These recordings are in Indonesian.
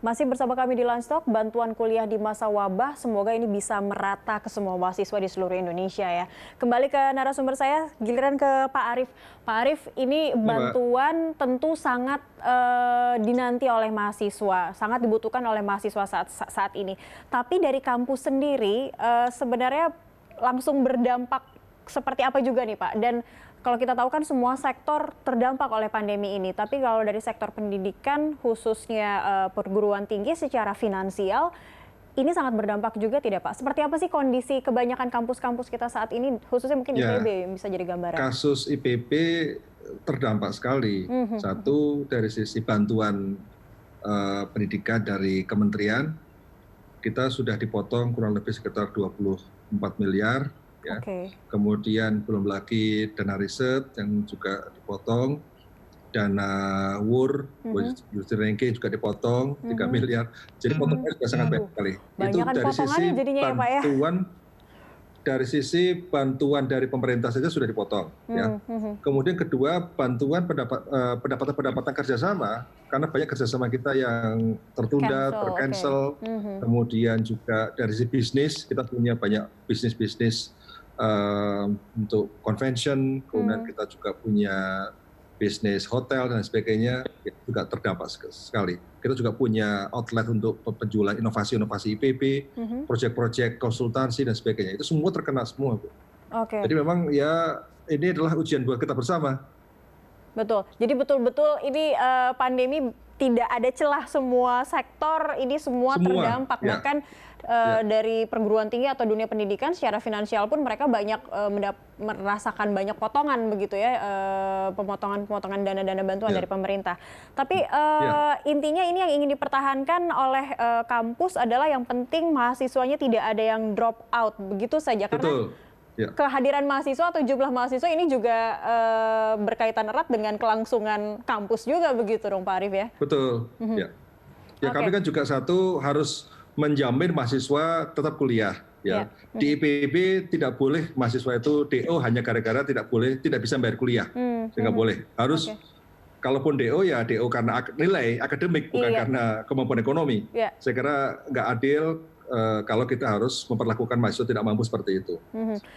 Masih bersama kami di Livestock, bantuan kuliah di masa wabah, semoga ini bisa merata ke semua mahasiswa di seluruh Indonesia ya. Kembali ke narasumber saya, giliran ke Pak Arief. Pak Arief, ini bantuan tentu sangat dinanti oleh mahasiswa, sangat dibutuhkan oleh mahasiswa saat ini. Tapi dari kampus sendiri, sebenarnya langsung berdampak seperti apa juga nih Pak? Dan kalau kita tahu kan semua sektor terdampak oleh pandemi ini, tapi kalau dari sektor pendidikan khususnya perguruan tinggi secara finansial ini sangat berdampak juga tidak Pak? Seperti apa sih kondisi kebanyakan kampus-kampus kita saat ini, khususnya mungkin IPB yang bisa jadi gambaran? Kasus IPB terdampak sekali. Satu dari sisi bantuan pendidikan dari kementerian, kita sudah dipotong kurang lebih sekitar 24 miliar. Ya. Kemudian belum lagi dana riset yang juga dipotong, dana WUR, Industri Rengke juga dipotong 3 miliar. Jadi potongnya sudah sangat banyak sekali. Itu dari sisi bantuan, dari sisi bantuan dari pemerintah saja sudah dipotong. Ya. Kemudian kedua, bantuan pendapatan kerjasama, karena banyak kerjasama kita yang tertunda, tercancel. Kemudian juga dari sisi bisnis, kita punya banyak bisnis-bisnis untuk convention, kemudian kita juga punya bisnis hotel dan sebagainya, juga terdampak sekali. Kita juga punya outlet untuk penjualan inovasi-inovasi IPB, proyek-proyek konsultansi dan sebagainya. Itu semua terkena semua, Bu. Jadi memang ya ini adalah ujian buat kita bersama. Betul. Jadi betul-betul ini pandemi tidak ada celah, semua sektor ini semua terdampak. Ya. Bahkan dari perguruan tinggi atau dunia pendidikan secara finansial pun mereka banyak merasakan banyak potongan begitu ya, pemotongan dana-dana bantuan dari pemerintah. Tapi intinya ini yang ingin dipertahankan oleh kampus adalah yang penting mahasiswanya tidak ada yang drop out begitu saja. Karena kehadiran mahasiswa atau jumlah mahasiswa ini juga berkaitan erat dengan kelangsungan kampus juga begitu dong Pak Arief ya? Betul. Ya kami kan juga satu harus menjamin mahasiswa tetap kuliah. Ya. Di IPB tidak boleh mahasiswa itu DO hanya gara-gara tidak bisa bayar kuliah. Tidak boleh. Harus kalaupun DO ya DO karena nilai akademik bukan karena kemampuan ekonomi. Saya kira nggak adil kalau kita harus memperlakukan mahasiswa tidak mampu seperti itu.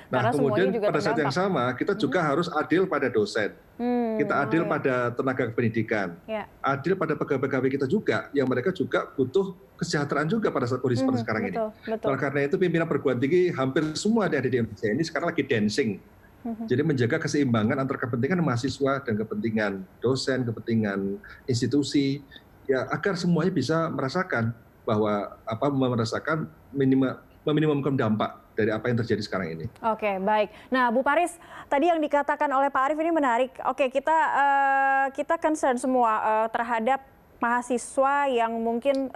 Nah kemudian pada saat yang sama kita juga harus adil pada dosen, kita adil pada tenaga pendidikan, adil pada pegawai-pegawai kita juga, yang mereka juga butuh kesejahteraan juga pada saat kondisi seperti sekarang ini. Oleh karena itu pimpinan perguruan tinggi hampir semua ada di Indonesia ini sekarang lagi dancing. Jadi menjaga keseimbangan antara kepentingan mahasiswa dan kepentingan dosen, kepentingan institusi, ya agar semuanya bisa merasakan bahwa merasakan meminimumkan dampak dari apa yang terjadi sekarang ini. Oke, baik. Nah, Bu Paris, tadi yang dikatakan oleh Pak Arief ini menarik. Oke, kita concern semua terhadap mahasiswa yang mungkin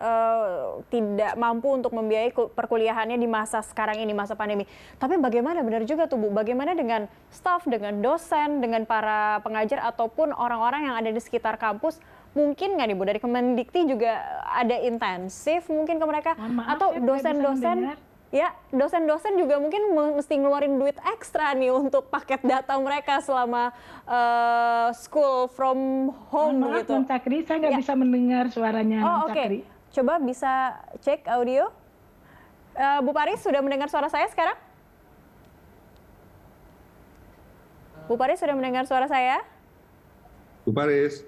tidak mampu untuk membiayai perkuliahannya di masa sekarang ini, masa pandemi. Tapi bagaimana, benar juga tuh Bu, bagaimana dengan staf, dengan dosen, dengan para pengajar ataupun orang-orang yang ada di sekitar kampus? Mungkin nggak nih Bu, dari Kemendikti juga ada intensif mungkin ke mereka? Atau dosen-dosen, ya dosen-dosen juga mungkin mesti ngeluarin duit ekstra nih untuk paket data mereka selama school from home gitu. Bang Cakri, saya nggak bisa mendengar suaranya. Oke. Coba bisa cek audio. Bu Paris sudah mendengar suara saya sekarang? Bu Paris sudah mendengar suara saya? Bu Paris.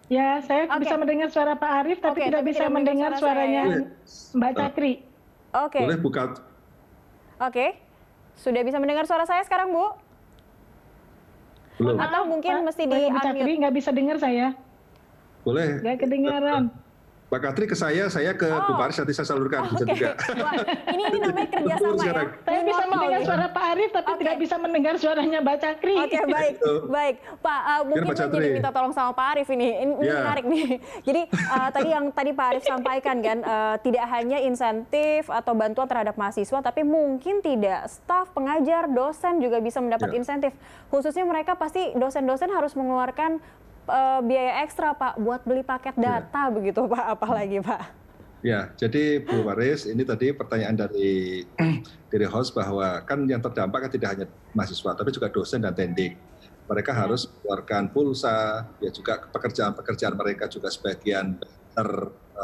Ya, saya bisa mendengar suara Pak Arief, tapi tidak bisa mendengar suaranya Mbak Cakri. Boleh buka. Sudah bisa mendengar suara saya sekarang, Bu? Belum. Atau mungkin mesti di-unmute. Mbak Cakri nggak bisa dengar saya. Boleh. Nggak kedengaran. Pak Katri ke saya ke Bu Paris, nanti saya salurkan. Juga. Wah, ini namanya kerjasama ya. Saya bisa mendengar suara Pak Arief, tapi tidak bisa mendengar suaranya Mbak Cakri. Baik. Pak, mungkin jadi minta tolong sama Pak Arief ini menarik nih. Jadi tadi Pak Arief sampaikan kan, tidak hanya insentif atau bantuan terhadap mahasiswa, tapi mungkin tidak staf, pengajar, dosen juga bisa mendapat insentif. Khususnya mereka pasti dosen-dosen harus mengeluarkan biaya ekstra Pak buat beli paket data begitu Pak, apalagi Pak. Ya, jadi Bu Paris, ini tadi pertanyaan dari host bahwa kan yang terdampak kan tidak hanya mahasiswa tapi juga dosen dan tendik. Mereka harus mengeluarkan pulsa, ya juga pekerjaan-pekerjaan mereka juga sebagian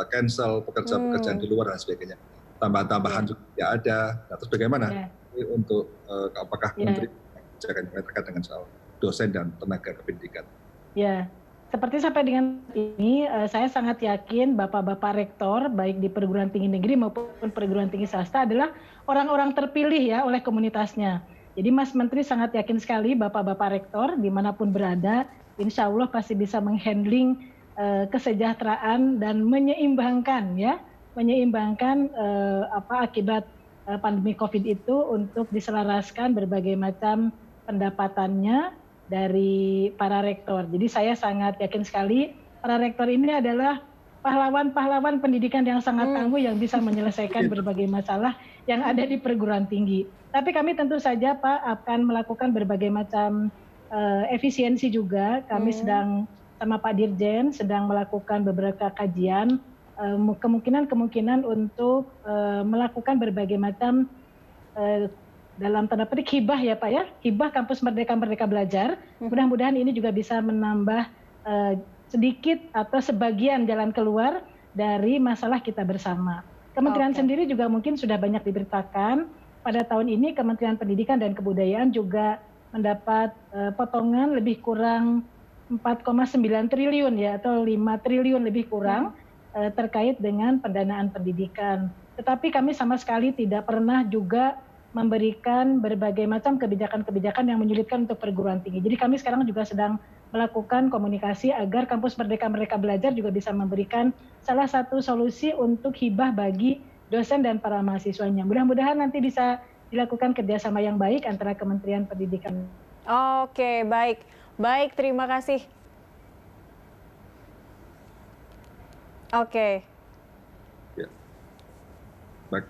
cancel pekerjaan di luar dan sebagainya. Tambahan-tambahan juga tidak ada. Nah, terus bagaimana untuk apakah Menteri akan terkait dengan soal dosen dan tenaga kependidikan? Ya, seperti sampai dengan ini, saya sangat yakin Bapak-Bapak Rektor, baik di perguruan tinggi negeri maupun perguruan tinggi swasta adalah orang-orang terpilih ya oleh komunitasnya. Jadi Mas Menteri sangat yakin sekali Bapak-Bapak Rektor dimanapun berada, insya Allah pasti bisa menghandling kesejahteraan dan menyeimbangkan akibat pandemi COVID itu untuk diselaraskan berbagai macam pendapatannya dari para rektor. Jadi saya sangat yakin sekali para rektor ini adalah pahlawan-pahlawan pendidikan yang sangat tangguh yang bisa menyelesaikan berbagai masalah yang ada di perguruan tinggi. Tapi kami tentu saja Pak akan melakukan berbagai macam efisiensi juga. Kami sedang sama Pak Dirjen sedang melakukan beberapa kajian kemungkinan untuk melakukan berbagai macam dalam tanda petik hibah ya Pak ya, hibah Kampus Merdeka Belajar. Mudah-mudahan ini juga bisa menambah sedikit atau sebagian jalan keluar dari masalah kita bersama. Kementerian sendiri juga mungkin sudah banyak diberitakan. Pada tahun ini Kementerian Pendidikan dan Kebudayaan juga mendapat potongan lebih kurang 4,9 triliun ya, atau 5 triliun lebih kurang terkait dengan pendanaan pendidikan. Tetapi kami sama sekali tidak pernah juga memberikan berbagai macam kebijakan-kebijakan yang menyulitkan untuk perguruan tinggi. Jadi kami sekarang juga sedang melakukan komunikasi agar Kampus Merdeka Belajar juga bisa memberikan salah satu solusi untuk hibah bagi dosen dan para mahasiswanya. Mudah-mudahan nanti bisa dilakukan kerjasama yang baik antara Kementerian Pendidikan. Oke, baik. Baik, terima kasih. Oke. Ya. Baik.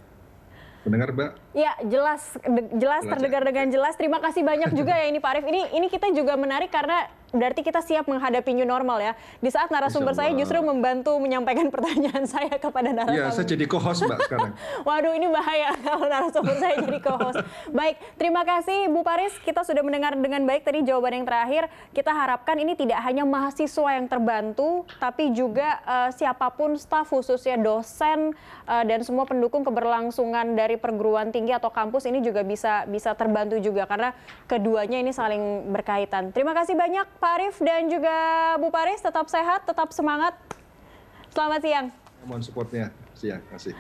Mendengar, Mbak? Ya, jelas terdengar dengan jelas. Terima kasih banyak juga ya ini Pak Arief. Ini kita juga menarik karena berarti kita siap menghadapi new normal ya. Di saat narasumber saya justru membantu menyampaikan pertanyaan saya kepada narasumber. Iya, saya jadi co-host Mbak sekarang. Waduh, ini bahaya kalau narasumber saya jadi co-host. Baik, terima kasih Bu Paris. Kita sudah mendengar dengan baik tadi jawaban yang terakhir. Kita harapkan ini tidak hanya mahasiswa yang terbantu, tapi juga siapapun staf khususnya dosen dan semua pendukung keberlangsungan dari perguruan tinggi atau kampus ini juga bisa terbantu juga karena keduanya ini saling berkaitan. Terima kasih banyak Pak Arief dan juga Bu Paris, tetap sehat, tetap semangat. Selamat siang. Mohon supportnya. Siang, kasih.